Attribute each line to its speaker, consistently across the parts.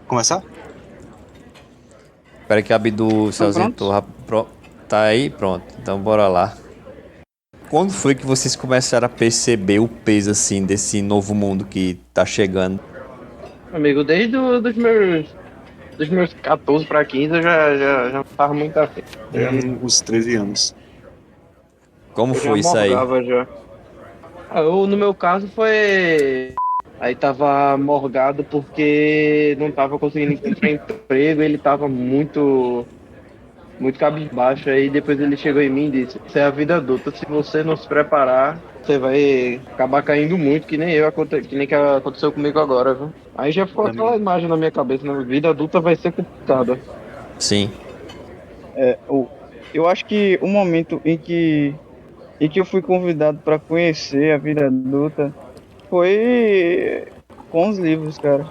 Speaker 1: Começar?
Speaker 2: Espera que a Abdu se
Speaker 3: Estão
Speaker 2: ausentou.
Speaker 3: prontos?
Speaker 2: Tá aí? Pronto. Então bora lá. Quando foi que vocês começaram a perceber o peso, assim, desse novo mundo que tá chegando?
Speaker 4: Amigo, desde dos meus 14 para 15 eu já não tava muito afim.
Speaker 1: Uns 13 anos.
Speaker 2: Como
Speaker 4: Eu já
Speaker 2: foi isso aí?
Speaker 4: morgava já. No meu caso foi. Aí tava morgado porque não tava conseguindo encontrar emprego, ele tava muito cabisbaixo. Aí depois ele chegou em mim e disse: Isso é a vida adulta, se você não se preparar, você vai acabar caindo muito, que nem que nem que aconteceu comigo agora, viu? Aí já ficou
Speaker 1: Pra
Speaker 4: aquela
Speaker 1: mim,
Speaker 4: imagem na minha cabeça, né? Vida adulta vai ser complicada.
Speaker 2: Sim.
Speaker 3: Eu acho que o momento em que eu fui convidado para conhecer a vida adulta foi com os livros, cara.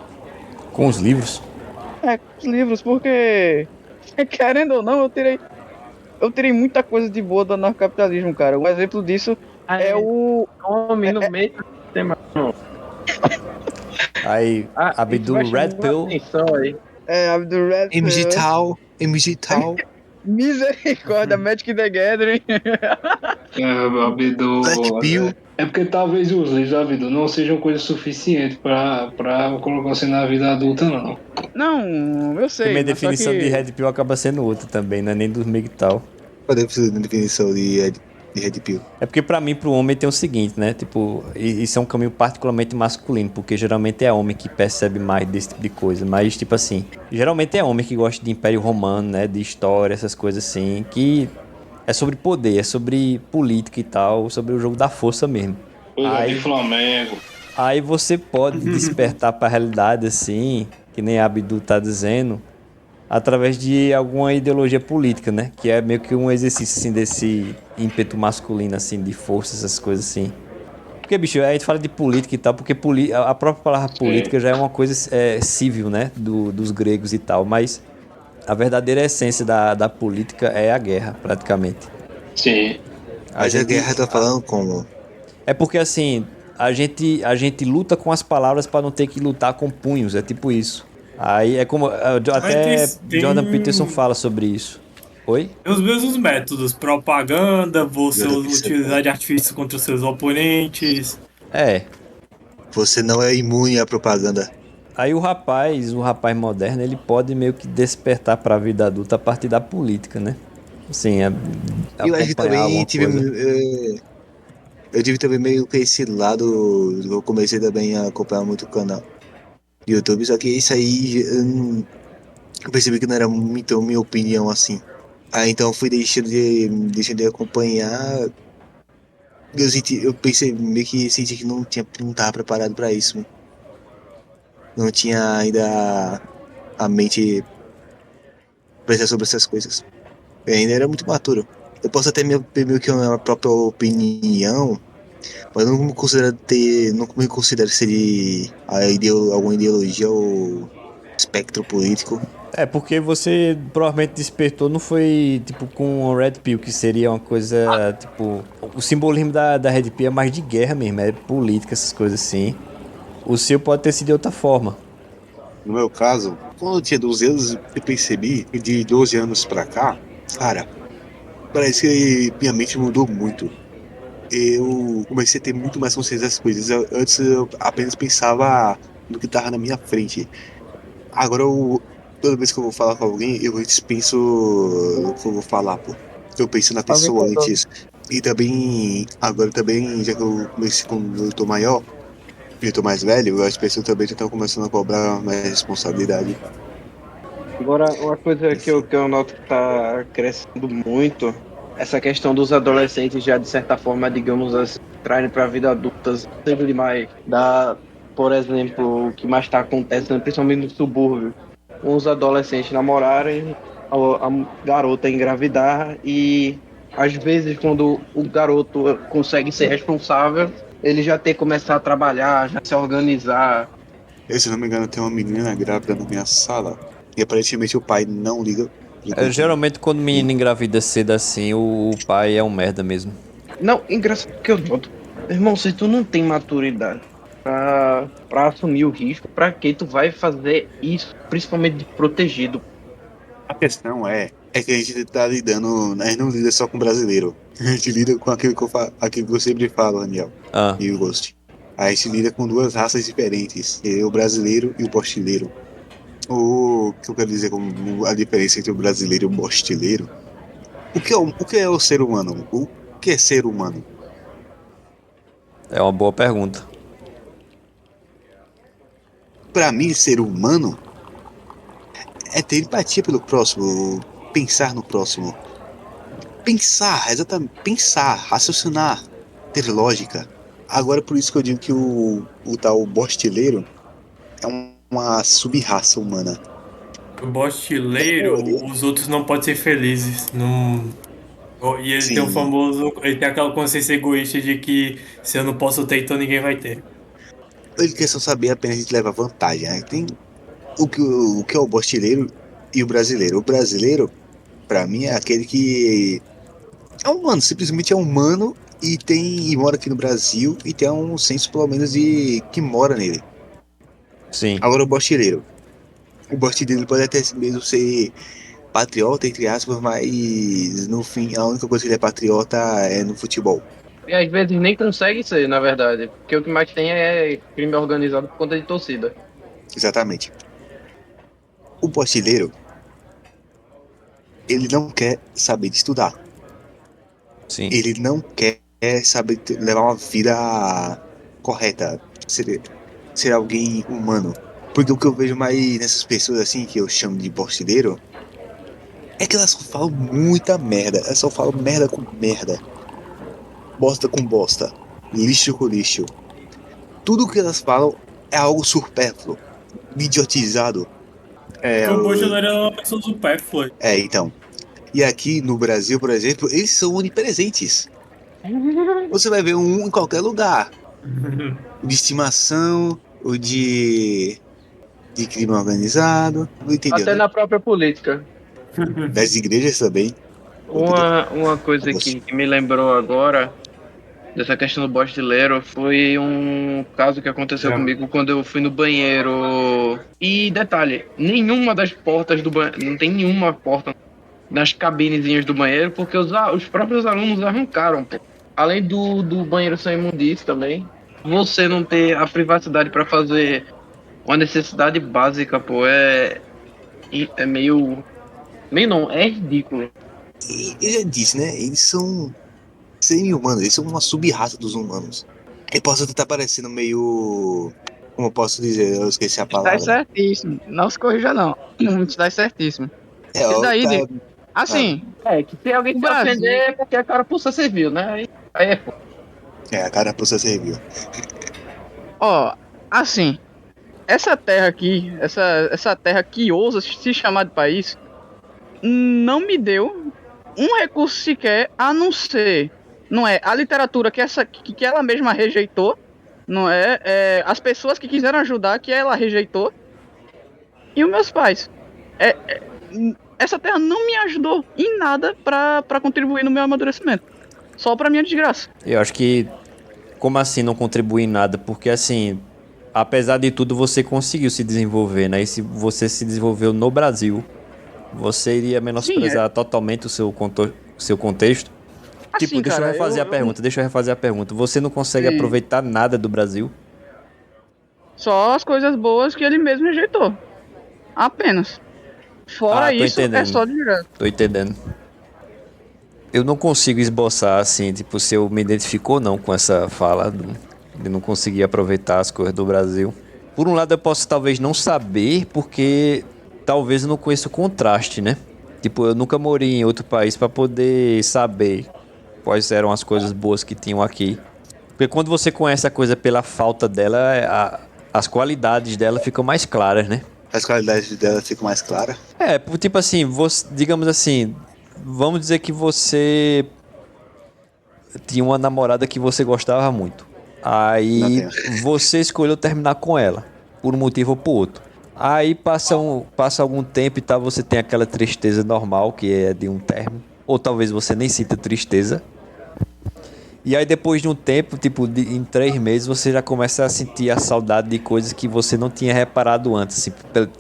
Speaker 2: Com os livros?
Speaker 3: É, com os livros, porque, querendo ou não, eu tirei muita coisa de boa do anarcapitalismo, cara. Um exemplo disso é
Speaker 4: Aí,
Speaker 3: o.
Speaker 4: homem, no
Speaker 3: É,
Speaker 4: meio do sistema.
Speaker 2: Aí,
Speaker 4: Isso vai
Speaker 2: Abdu Red
Speaker 4: chamar a
Speaker 2: Pill.
Speaker 4: atenção aí.
Speaker 3: Abdul Red
Speaker 1: MG
Speaker 3: Pill.
Speaker 1: Tal, MG Tal,
Speaker 3: Misericórdia, Magic the Gathering.
Speaker 1: Black
Speaker 5: Abdu,
Speaker 1: Pill.
Speaker 5: é porque talvez os livros da vida não sejam coisa suficiente para colocar você na vida adulta, não.
Speaker 3: Não, eu
Speaker 2: Porque
Speaker 3: sei,
Speaker 2: minha
Speaker 3: mas só
Speaker 2: definição de
Speaker 3: que.
Speaker 2: Red Pill acaba sendo outra também, não é nem dos MGTOW e tal.
Speaker 1: Cadê a definição de Red Pill?
Speaker 2: É porque pra mim, pro homem tem o seguinte, né? Tipo, isso é um caminho particularmente masculino, porque geralmente é homem que percebe mais desse tipo de coisa. Mas, tipo assim, geralmente é homem que gosta de Império Romano, né? De história, essas coisas assim, que é sobre poder, é sobre política e tal, sobre o jogo da força mesmo.
Speaker 5: Coisa de
Speaker 2: Aí,
Speaker 5: Flamengo.
Speaker 2: aí você pode despertar pra realidade assim, que nem a Abdu tá dizendo, através de alguma ideologia política, né? Que é meio que um exercício, assim, desse ímpeto masculino, assim, de força, essas coisas assim. Porque, bicho, a gente fala de política e tal, porque a própria palavra
Speaker 5: Sim,
Speaker 2: política já é uma coisa civil, né? Dos gregos e tal, mas a verdadeira essência da política é a guerra, praticamente.
Speaker 5: sim.
Speaker 2: A
Speaker 1: Mas a
Speaker 2: gente...
Speaker 1: guerra tá falando como?
Speaker 2: É porque, assim, a gente luta com as palavras para não ter que lutar com punhos, é tipo isso. Aí é como.
Speaker 6: Aí tem,
Speaker 2: Até Jordan Peterson
Speaker 6: tem
Speaker 2: fala sobre isso. Oi?
Speaker 6: os mesmos métodos: propaganda, você
Speaker 1: Jordan Peterson
Speaker 6: utilizar
Speaker 1: fala.
Speaker 6: de artifício contra seus oponentes.
Speaker 2: É.
Speaker 1: Você não é imune à propaganda.
Speaker 2: Aí o rapaz moderno, ele pode meio que despertar para a vida adulta a partir da política, né? Assim,
Speaker 1: Eu acho que
Speaker 2: acompanhar
Speaker 1: também
Speaker 2: alguma
Speaker 1: tive.
Speaker 2: coisa.
Speaker 1: Eu tive também meio que esse lado. Eu comecei também a acompanhar muito o canal do YouTube, só que isso aí eu percebi que não era muito a minha opinião assim. Aí então eu fui deixando de acompanhar. Eu pensei, meio que senti que não tava preparado pra isso. Não tinha ainda a mente pensar sobre essas coisas. Eu ainda era muito maturo. Eu posso até ter meio que uma própria opinião, mas eu não me considero não me considero ser de alguma ideologia ou espectro político.
Speaker 2: É, porque você provavelmente despertou, não foi tipo com o Red Pill, que seria uma coisa, tipo. O simbolismo da Red Pill é mais de guerra mesmo, é política, essas coisas assim. O seu pode ter sido de outra forma.
Speaker 1: No meu caso, quando eu tinha 12 anos, eu percebi que de 12 anos pra cá, cara, parece que minha mente mudou muito. Eu comecei a ter muito mais consciência das coisas. Antes eu apenas pensava no que estava na minha frente. Agora toda vez que eu vou falar com alguém, eu antes penso no que eu vou falar, pô. Eu penso na pessoa antes. E também, agora também, já que eu comecei quando eu tô maior, eu tô mais velho, as pessoas também estão começando a cobrar mais responsabilidade.
Speaker 4: Agora, uma coisa que eu noto que está crescendo muito, essa questão dos adolescentes já, de certa forma, digamos assim, entrarem para a vida adulta cedo demais. Por exemplo, o que mais está acontecendo, principalmente no subúrbio, uns adolescentes namorarem, a garota engravidar e, às vezes, quando o garoto consegue ser responsável, ele já tem que começar a trabalhar, já se organizar.
Speaker 1: Se não me engano, tem uma menina grávida na minha sala. E aparentemente o pai não liga. Ele
Speaker 2: É,
Speaker 1: continua.
Speaker 2: geralmente quando o menino engravida cedo assim, o pai é um merda mesmo.
Speaker 4: Não, engraçado que eu noto. Irmão, se tu não tem maturidade pra assumir o risco, pra que tu vai fazer isso, principalmente protegido?
Speaker 1: A questão é que a gente tá lidando, a gente não lida só com brasileiro. A gente lida com aquilo que eu sempre falo, Daniel,
Speaker 2: Ah,
Speaker 1: e o Ghost. A gente lida com duas raças diferentes, o brasileiro e o bostileiro. O que eu quero dizer como a diferença entre o brasileiro e o bostileiro? O que é o ser humano? O que é ser humano?
Speaker 2: é uma boa pergunta.
Speaker 1: Pra mim, ser humano é ter empatia pelo próximo, pensar no próximo. Pensar, exatamente, pensar, raciocinar, ter lógica. Agora, por isso que eu digo que o tal bostileiro é uma sub-raça humana.
Speaker 6: O
Speaker 1: Na
Speaker 6: bostileiro,
Speaker 1: teoria,
Speaker 6: os outros não podem ser felizes. Não... E ele tem o
Speaker 1: sim,
Speaker 6: famoso. Ele tem aquela consciência egoísta de que se eu não posso ter, então ninguém vai ter.
Speaker 1: ele quer só saber apenas a gente leva vantagem, né? Tem o que é o bostileiro e o brasileiro. O brasileiro, pra mim, é aquele que é humano, simplesmente é humano e mora aqui no Brasil e tem um senso, pelo menos, de que mora nele.
Speaker 2: Sim.
Speaker 1: Agora, o bostileiro pode até mesmo ser patriota, entre aspas, mas no fim, a única coisa que ele é patriota é no futebol.
Speaker 4: E às vezes nem consegue ser, na verdade, porque o que mais tem é crime organizado por conta de torcida.
Speaker 1: Exatamente. O bostileiro, ele não quer saber de estudar.
Speaker 2: Sim.
Speaker 1: Ele não quer saber levar uma vida correta, ser alguém humano. Porque o que eu vejo mais nessas pessoas assim, que eu chamo de bostileiro, é que elas só falam muita merda. Elas só falam merda com merda. Bosta com bosta. Lixo com lixo. Tudo que elas falam é algo supérfluo, idiotizado. É,
Speaker 6: Porque o bostileiro é uma pessoa supérflua.
Speaker 1: então. E aqui no Brasil, por exemplo, eles são onipresentes. Você vai ver um em qualquer lugar. O de estimação, o de crime organizado, não entendeu,
Speaker 4: Até
Speaker 1: né?
Speaker 4: na própria política.
Speaker 1: Das igrejas também.
Speaker 4: Uma coisa que me lembrou agora dessa questão do bostileiro foi um caso que aconteceu comigo quando eu fui no banheiro. E detalhe, nenhuma das portas do banheiro, não tem nenhuma porta nas cabinezinhas do banheiro, porque os próprios alunos arrancaram, pô. Além do banheiro ser imundício também, você não ter a privacidade para fazer uma necessidade básica, pô, é meio. Meio não, é ridículo.
Speaker 1: E eu já disse, né? Eles são semi-humanos, eles são uma sub-raça dos humanos. E posso estar parecendo meio. Como eu posso dizer? Eu esqueci a
Speaker 3: Está
Speaker 1: palavra.
Speaker 3: certíssimo. Não se corrija, não. Está certíssimo.
Speaker 1: É,
Speaker 3: Isso
Speaker 1: ó,
Speaker 3: daí,
Speaker 1: tá.
Speaker 3: assim,
Speaker 4: É, que se alguém
Speaker 3: o
Speaker 4: se
Speaker 3: Brasil.
Speaker 4: ofender é porque a carapuça serviu, né? Aí é foda.
Speaker 1: A cara pra você serviu.
Speaker 3: Ó, assim, essa terra aqui, essa terra que ousa se chamar de país, não me deu um recurso sequer a não ser, não é, a literatura que ela mesma rejeitou, não as pessoas que quiseram ajudar que ela rejeitou e os meus pais. Essa terra não me ajudou em nada pra contribuir no meu amadurecimento, só pra minha desgraça.
Speaker 2: Eu acho que, como assim não contribui em nada? Porque assim, apesar de tudo, você conseguiu se desenvolver, né? E se você se desenvolveu no Brasil, você iria menosprezar totalmente o seu contexto? Tipo,
Speaker 3: Assim,
Speaker 2: deixa eu
Speaker 3: cara,
Speaker 2: refazer a pergunta. Você não consegue
Speaker 3: Sim.
Speaker 2: aproveitar nada do Brasil?
Speaker 3: Só as coisas boas que ele mesmo rejeitou. Apenas. Fora
Speaker 2: Tô
Speaker 3: isso, é
Speaker 2: entendendo.
Speaker 3: só desgraça.
Speaker 2: Tô entendendo. Eu não consigo esboçar, assim, tipo, se eu me identifico ou não com essa fala de não conseguir aproveitar as coisas do Brasil. Por um lado, eu posso talvez não saber, porque talvez eu não conheça o contraste, né? Tipo, eu nunca morei em outro país pra poder saber quais eram as coisas boas que tinham aqui. Porque quando você conhece a coisa pela falta dela, as qualidades dela ficam mais claras, né?
Speaker 1: As qualidades dela ficam mais claras.
Speaker 2: Tipo assim, digamos assim, vamos dizer que você tinha uma namorada que você gostava muito.
Speaker 1: Não
Speaker 2: Aí
Speaker 1: tenho.
Speaker 2: você escolheu terminar com ela, por um motivo ou por outro. Aí passa algum tempo e tal, você tem aquela tristeza normal que é de um término. Ou talvez você nem sinta tristeza. E aí depois de um tempo, tipo, em 3 meses, você já começa a sentir a saudade de coisas que você não tinha reparado antes. Assim,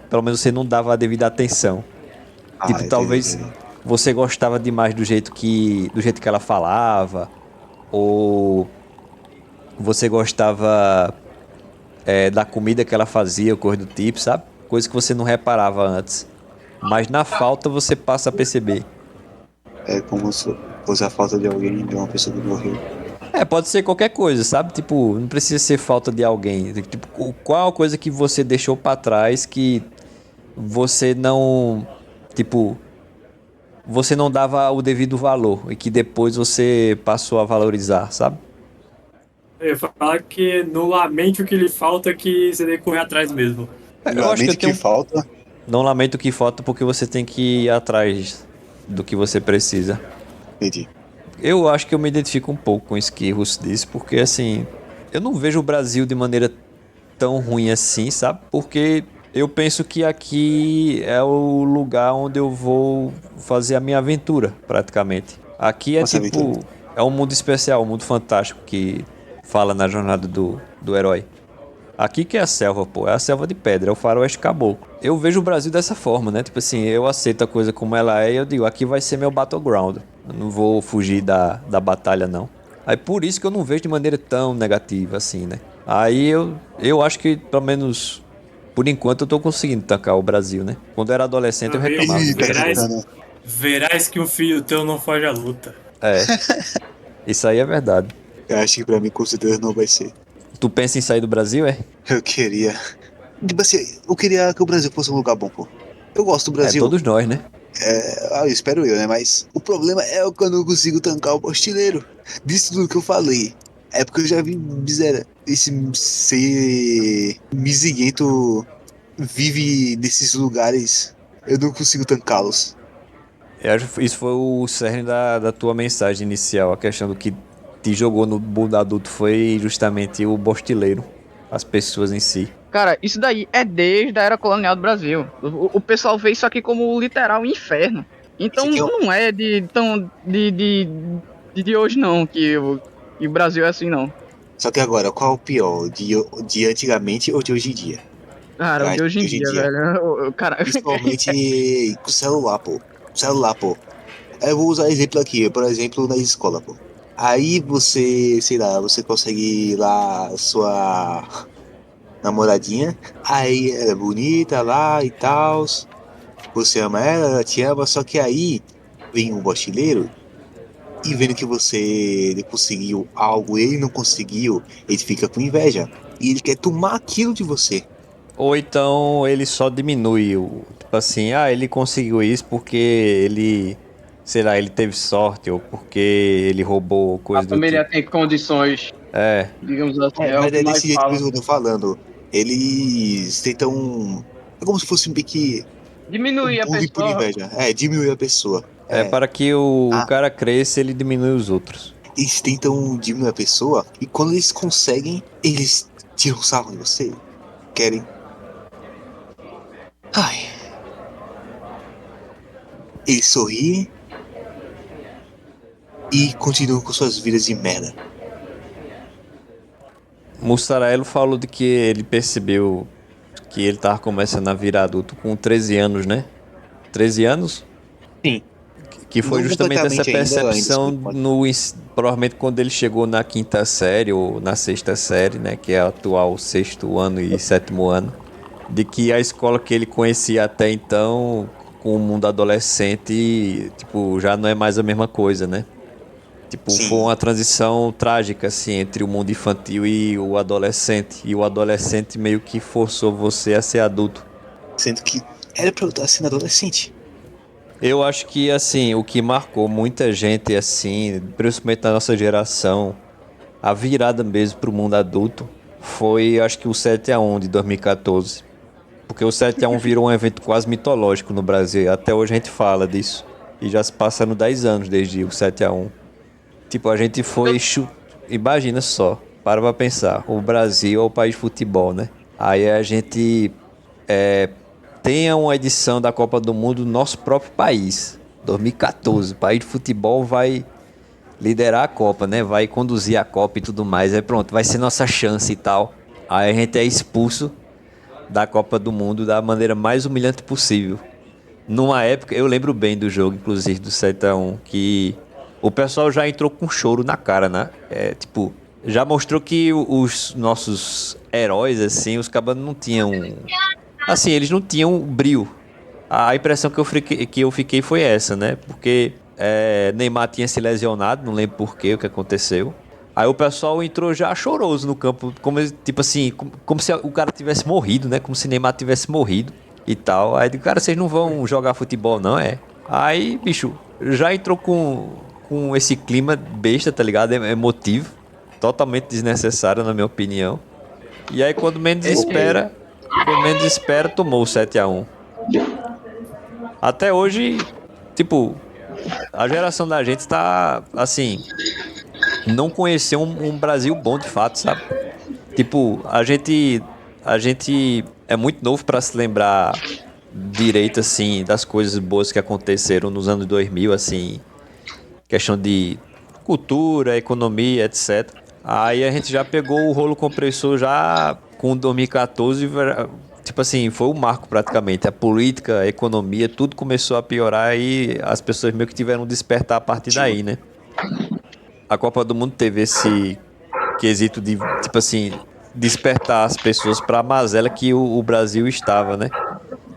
Speaker 2: pelo menos você não dava a devida atenção. Tipo,
Speaker 1: Entendi,
Speaker 2: talvez
Speaker 1: entendi.
Speaker 2: você gostava demais do jeito que ela falava, ou você gostava da comida que ela fazia, coisa do tipo, sabe? Coisa que você não reparava antes. Mas na falta você passa a perceber.
Speaker 1: É como se fosse a falta de alguém, de uma pessoa que morreu.
Speaker 2: Pode ser qualquer coisa, sabe? Tipo, não precisa ser falta de alguém. Tipo, qual a coisa que você deixou pra trás que você não, tipo, você não dava o devido valor e que depois você passou a valorizar, sabe?
Speaker 6: Eu ia falar que no lamente o que lhe falta que você tem que correr atrás mesmo.
Speaker 2: Eu acho que eu
Speaker 1: Lamento que
Speaker 2: tenho.
Speaker 1: falta.
Speaker 2: Não lamento o que falta porque você tem que ir atrás do que você precisa.
Speaker 1: Entendi.
Speaker 2: Eu acho que eu me identifico um pouco com isso que Russo disse, porque assim, eu não vejo o Brasil de maneira tão ruim assim, sabe? Porque eu penso que aqui é o lugar onde eu vou fazer a minha aventura, praticamente. Aqui é
Speaker 1: Nossa aventura.
Speaker 2: tipo, é um mundo especial, um mundo fantástico que fala na jornada do herói. Aqui que é a selva, pô, é a selva de pedra, é o faroeste caboclo. Eu vejo o Brasil dessa forma, né? Tipo assim, eu aceito a coisa como ela é e eu digo, aqui vai ser meu battleground. Eu não vou fugir da batalha, não. Aí por isso que eu não vejo de maneira tão negativa assim, né? Aí eu acho que, pelo menos, por enquanto, eu tô conseguindo tancar o Brasil, né? Quando eu era adolescente eu reclamava.
Speaker 1: Ih, tá
Speaker 6: Verás,
Speaker 1: tentando.
Speaker 6: verás que um filho teu não foge à luta.
Speaker 2: É, isso aí é verdade.
Speaker 1: Eu acho que pra mim com certeza não vai ser.
Speaker 2: Tu pensa em sair do Brasil, é?
Speaker 1: Eu queria. Tipo assim, eu queria que o Brasil fosse um lugar bom, pô. Eu gosto do
Speaker 2: É,
Speaker 1: Brasil.
Speaker 2: todos nós, né?
Speaker 1: Eu espero eu, né? Mas o problema é que eu não consigo tancar o postileiro. Disso tudo que eu falei. É porque eu já vi miséria. Esse ser misiguento vive nesses lugares. Eu não consigo tancá-los.
Speaker 2: Eu acho que isso foi o cerne da tua mensagem inicial. A questão do que te jogou no mundo adulto foi justamente o bostileiro, as pessoas em si.
Speaker 3: Cara, isso daí é desde a era colonial do Brasil. O pessoal vê isso aqui como o literal inferno. Então
Speaker 1: Esse aqui é o-
Speaker 3: não é de hoje não que o Brasil é assim não.
Speaker 1: Só que agora, qual é o pior? De antigamente ou de hoje em dia?
Speaker 3: Cara,
Speaker 1: Eu
Speaker 3: o de
Speaker 1: acho
Speaker 3: hoje
Speaker 1: que
Speaker 3: em
Speaker 1: hoje em
Speaker 3: dia,
Speaker 1: dia.
Speaker 3: velho. Cara,
Speaker 1: Principalmente com o celular, pô. Celular, pô. Eu vou usar exemplo aqui, por exemplo, na escola, pô. Aí você, sei lá, você consegue lá sua namoradinha, aí ela é bonita lá e tal, você ama ela, ela te ama, só que aí vem um bochileiro e vendo que você conseguiu algo e ele não conseguiu, ele fica com inveja e ele quer tomar aquilo de você.
Speaker 2: Ou então ele só diminui o. Tipo assim, ele conseguiu isso porque ele. Sei lá, ele teve sorte, ou porque ele roubou
Speaker 4: A
Speaker 2: coisa do
Speaker 4: família
Speaker 2: tipo.
Speaker 4: tem condições,
Speaker 2: É.
Speaker 4: digamos assim,
Speaker 1: É,
Speaker 4: é o
Speaker 1: mas
Speaker 4: que
Speaker 1: é
Speaker 4: mais
Speaker 1: desse jeito
Speaker 4: falam.
Speaker 1: mesmo que eu tô falando. Eles tentam. É como se fosse meio que um
Speaker 4: Diminuir a
Speaker 1: bullying por
Speaker 4: pessoa.
Speaker 1: inveja. É, diminuir a pessoa.
Speaker 2: É
Speaker 1: É.
Speaker 2: para que o
Speaker 1: Ah,
Speaker 2: cara cresça, ele diminui os outros.
Speaker 1: eles tentam diminuir a pessoa e quando eles conseguem, eles tiram sarro de você. Querem. Ai. Eles sorriem e continuam com suas vidas de merda.
Speaker 2: Mussaraelo falou de que ele percebeu que ele tava começando a virar adulto com 13 anos, né? 13 anos?
Speaker 1: Sim.
Speaker 2: Que foi
Speaker 1: Não
Speaker 2: justamente essa
Speaker 1: completamente ainda
Speaker 2: percepção
Speaker 1: assim, pode.
Speaker 2: provavelmente quando ele chegou na quinta série ou na sexta série, né? Que é o atual sexto ano e sétimo ano. De que a escola que ele conhecia até então, com o mundo adolescente, tipo, já não é mais a mesma coisa, né? Tipo, foi
Speaker 1: Sim.
Speaker 2: uma transição trágica, assim, entre o mundo infantil e o adolescente. E o adolescente meio que forçou você a ser adulto.
Speaker 1: Sendo que era pra eu estar sendo adolescente.
Speaker 2: Eu acho que, assim, o que marcou muita gente, assim, principalmente na nossa geração, a virada mesmo pro mundo adulto, foi, acho que o 7-1 de 2014. Porque o 7-1 virou um evento quase mitológico no Brasil. E até hoje a gente fala disso. E já se passaram 10 anos desde o 7-1. Tipo, a gente foi... Imagina só, para pra pensar. O Brasil é o país de futebol, né? Aí a gente tenha uma edição da Copa do Mundo no nosso próprio país. 2014, o país de futebol vai liderar a Copa, né? Vai conduzir a Copa e tudo mais. Aí pronto, vai ser nossa chance e tal. Aí a gente é expulso da Copa do Mundo da maneira mais humilhante possível. Numa época, eu lembro bem do jogo, inclusive do 7-1, que o pessoal já entrou com choro na cara, né? Tipo, já mostrou que os nossos heróis, assim, os cabas não tinham... Assim, eles não tinham brio. A impressão que eu fiquei foi essa, né? Porque Neymar tinha se lesionado, não lembro por quê, o que aconteceu. Aí o pessoal entrou já choroso no campo, como tipo assim, como se o cara tivesse morrido, né? Como se Neymar tivesse morrido e tal. Aí eu digo, cara, vocês não vão jogar futebol, não, é? Aí, bicho, já entrou com esse clima besta, tá ligado? Emotivo, totalmente desnecessário, na minha opinião. E aí, quando menos espera, tomou o 7-1. Até hoje, tipo, a geração da gente tá, assim, não conheceu um Brasil bom de fato, sabe? Tipo, a gente é muito novo pra se lembrar direito, assim, das coisas boas que aconteceram nos anos 2000, assim, questão de cultura, economia, etc. Aí a gente já pegou o rolo compressor já com 2014, tipo assim, foi um marco praticamente. A política, a economia, tudo começou a piorar e as pessoas meio que tiveram um despertar a partir daí, né? A Copa do Mundo teve esse quesito de, tipo assim, despertar as pessoas para a mazela que o Brasil estava, né?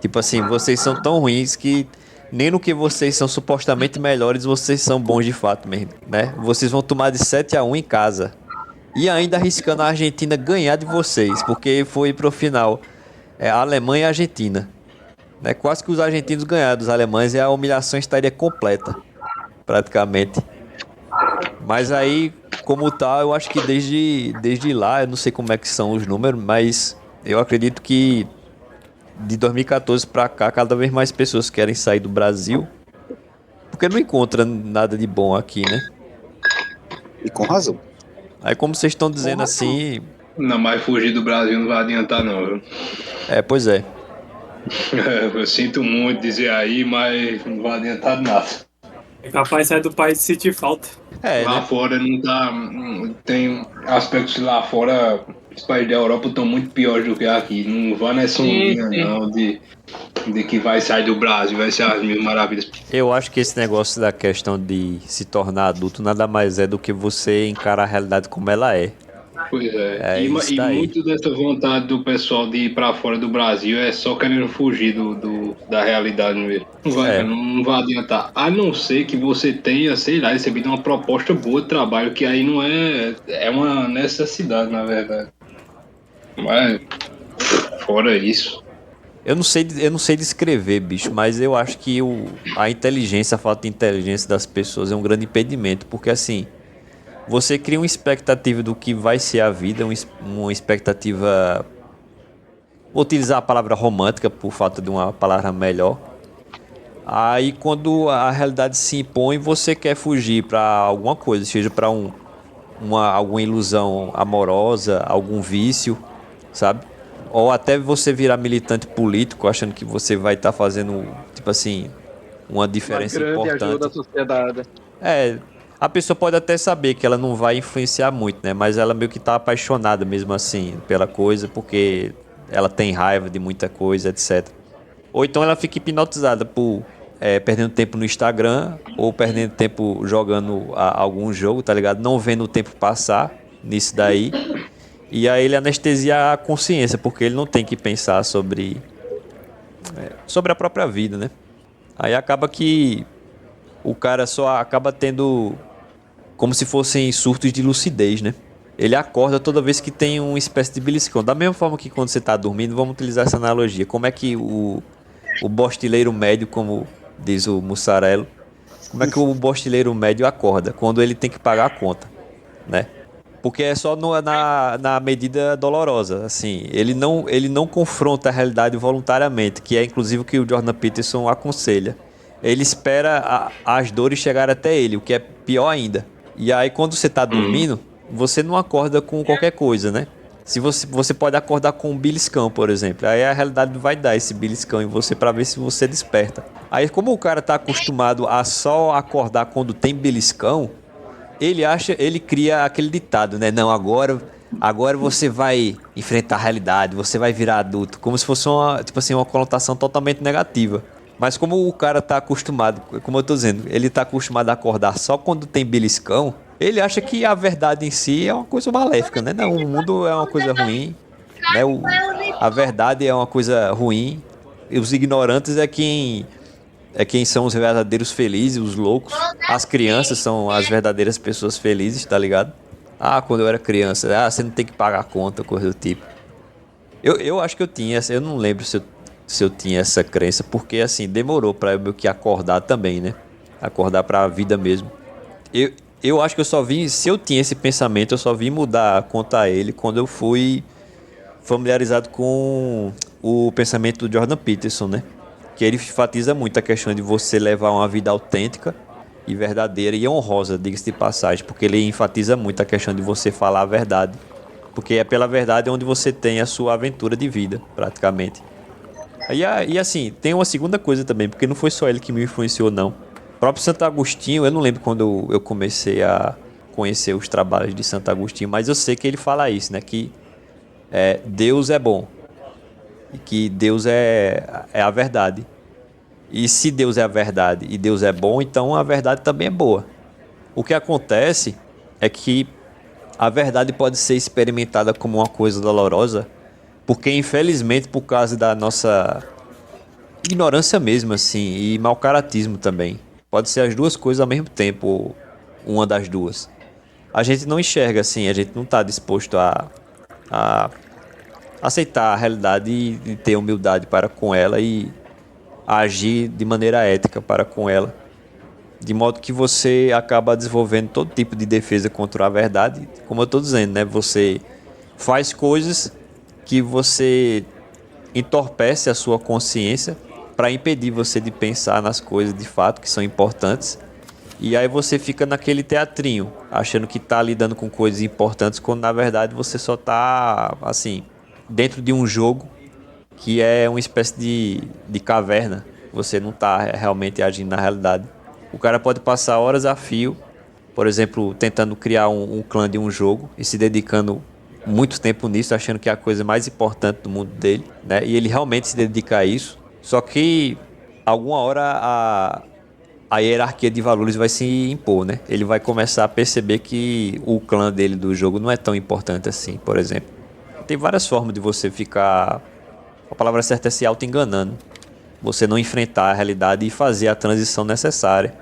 Speaker 2: Tipo assim, vocês são tão ruins que nem no que vocês são supostamente melhores, vocês são bons de fato mesmo, né? Vocês vão tomar de 7-1 em casa. E ainda arriscando a Argentina ganhar de vocês, porque foi pro final a Alemanha e a Argentina. Né? Quase que os argentinos ganharam dos alemães e a humilhação estaria completa, praticamente. Mas aí, como tal, eu acho que desde lá, eu não sei como é que são os números, mas eu acredito que de 2014 pra cá, cada vez mais pessoas querem sair do Brasil, porque não encontra nada de bom aqui, né?
Speaker 1: E com razão.
Speaker 2: Aí, como vocês estão dizendo assim...
Speaker 5: Não, mas fugir do Brasil não vai adiantar não, viu?
Speaker 2: Pois é.
Speaker 5: Eu sinto muito dizer aí, mas não vai adiantar nada.
Speaker 6: É capaz de sair do país e sentir falta.
Speaker 5: Lá
Speaker 2: Né?
Speaker 5: fora não tá. Tem aspectos lá fora, os países da Europa estão muito piores do que aqui. Não vá nessa ondinha não de que vai sair do Brasil, vai ser as mil maravilhas.
Speaker 2: Eu acho que esse negócio da questão de se tornar adulto nada mais é do que você encarar a realidade como ela é.
Speaker 5: Pois é.
Speaker 2: É isso
Speaker 5: E
Speaker 2: daí.
Speaker 5: muito dessa vontade do pessoal de ir pra fora do Brasil é só querendo fugir da realidade mesmo. Não vai adiantar. A não ser que você tenha, sei lá, recebido uma proposta boa de trabalho, que aí não é uma necessidade, na verdade. Mas, fora isso.
Speaker 2: Eu não sei descrever, bicho, mas eu acho que a inteligência, a falta de inteligência das pessoas é um grande impedimento, porque assim, você cria uma expectativa do que vai ser a vida, uma expectativa, vou utilizar a palavra romântica por falta de uma palavra melhor. Aí quando a realidade se impõe, você quer fugir para alguma coisa, seja para alguma ilusão amorosa, algum vício, sabe? Ou até você virar militante político, achando que você vai estar fazendo, tipo assim, uma diferença
Speaker 4: Uma grande ajuda à
Speaker 2: importante.
Speaker 4: sociedade.
Speaker 2: A pessoa pode até saber que ela não vai influenciar muito, né? Mas ela meio que tá apaixonada mesmo assim pela coisa, porque ela tem raiva de muita coisa, etc. Ou então ela fica hipnotizada por perdendo tempo no Instagram, ou perdendo tempo jogando algum jogo, tá ligado? Não vendo o tempo passar nisso daí. E aí ele anestesia a consciência, porque ele não tem que pensar sobre a própria vida, né? Aí acaba que o cara só acaba tendo como se fossem surtos de lucidez, né? Ele acorda toda vez que tem uma espécie de beliscão. Da mesma forma que quando você está dormindo, vamos utilizar essa analogia. Como é que o bostileiro médio, como diz o Mussarelo, como é que o bostileiro médio acorda? Quando ele tem que pagar a conta, né? Porque é só na medida dolorosa, assim. Ele não confronta a realidade voluntariamente, que é inclusive o que o Jordan Peterson aconselha. Ele espera as dores chegarem até ele, o que é pior ainda. E aí quando você está dormindo, você não acorda com qualquer coisa, né? Se você pode acordar com um beliscão, por exemplo. Aí a realidade vai dar esse beliscão em você para ver se você desperta. Aí como o cara tá acostumado a só acordar quando tem beliscão, ele cria aquele ditado, né? Não, agora você vai enfrentar a realidade, você vai virar adulto, como se fosse uma conotação totalmente negativa. Mas como o cara tá acostumado, como eu tô dizendo, ele tá acostumado a acordar só quando tem beliscão, ele acha que a verdade em si é uma coisa maléfica, né? Não, o mundo é uma coisa ruim, né? A verdade é uma coisa ruim, e os ignorantes é quem são os verdadeiros felizes, os loucos. As crianças são as verdadeiras pessoas felizes, tá ligado? Ah, quando eu era criança, você não tem que pagar a conta, coisa do tipo. Eu acho que eu tinha, eu não lembro se eu tinha essa crença, porque assim, demorou pra eu meio que acordar também, né? Acordar pra vida mesmo. Eu acho que eu só vim, se eu tinha esse pensamento, eu só vim mudar quanto a ele quando eu fui familiarizado com o pensamento do Jordan Peterson, né? Que ele enfatiza muito a questão de você levar uma vida autêntica e verdadeira e honrosa, diga-se de passagem, porque ele enfatiza muito a questão de você falar a verdade, porque é pela verdade onde você tem a sua aventura de vida, praticamente. E assim, tem uma segunda coisa também, porque não foi só ele que me influenciou, não. O próprio Santo Agostinho, eu não lembro quando eu comecei a conhecer os trabalhos de Santo Agostinho, mas eu sei que ele fala isso, né? Que Deus é bom e que Deus é a verdade. E se Deus é a verdade e Deus é bom, então a verdade também é boa. O que acontece é que a verdade pode ser experimentada como uma coisa dolorosa, porque infelizmente por causa da nossa ignorância mesmo assim e mau caratismo também. Pode ser as duas coisas ao mesmo tempo, ou uma das duas. A gente não enxerga assim, a gente não está disposto a aceitar a realidade e ter humildade para com ela e agir de maneira ética para com ela. De modo que você acaba desenvolvendo todo tipo de defesa contra a verdade. Como eu estou dizendo, né? Você faz coisas que você entorpece a sua consciência para impedir você de pensar nas coisas de fato que são importantes. E aí você fica naquele teatrinho, achando que está lidando com coisas importantes, quando na verdade você só está, assim, dentro de um jogo que é uma espécie de caverna. Você não está realmente agindo na realidade. O cara pode passar horas a fio, por exemplo, tentando criar um clã de um jogo e se dedicando muito tempo nisso, achando que é a coisa mais importante do mundo dele, né? E ele realmente se dedica a isso. Só que alguma hora a hierarquia de valores vai se impor, né? Ele vai começar a perceber que o clã dele do jogo não é tão importante assim, por exemplo. Tem várias formas de você ficar, a palavra certa é se auto-enganando. Você não enfrentar a realidade e fazer a transição necessária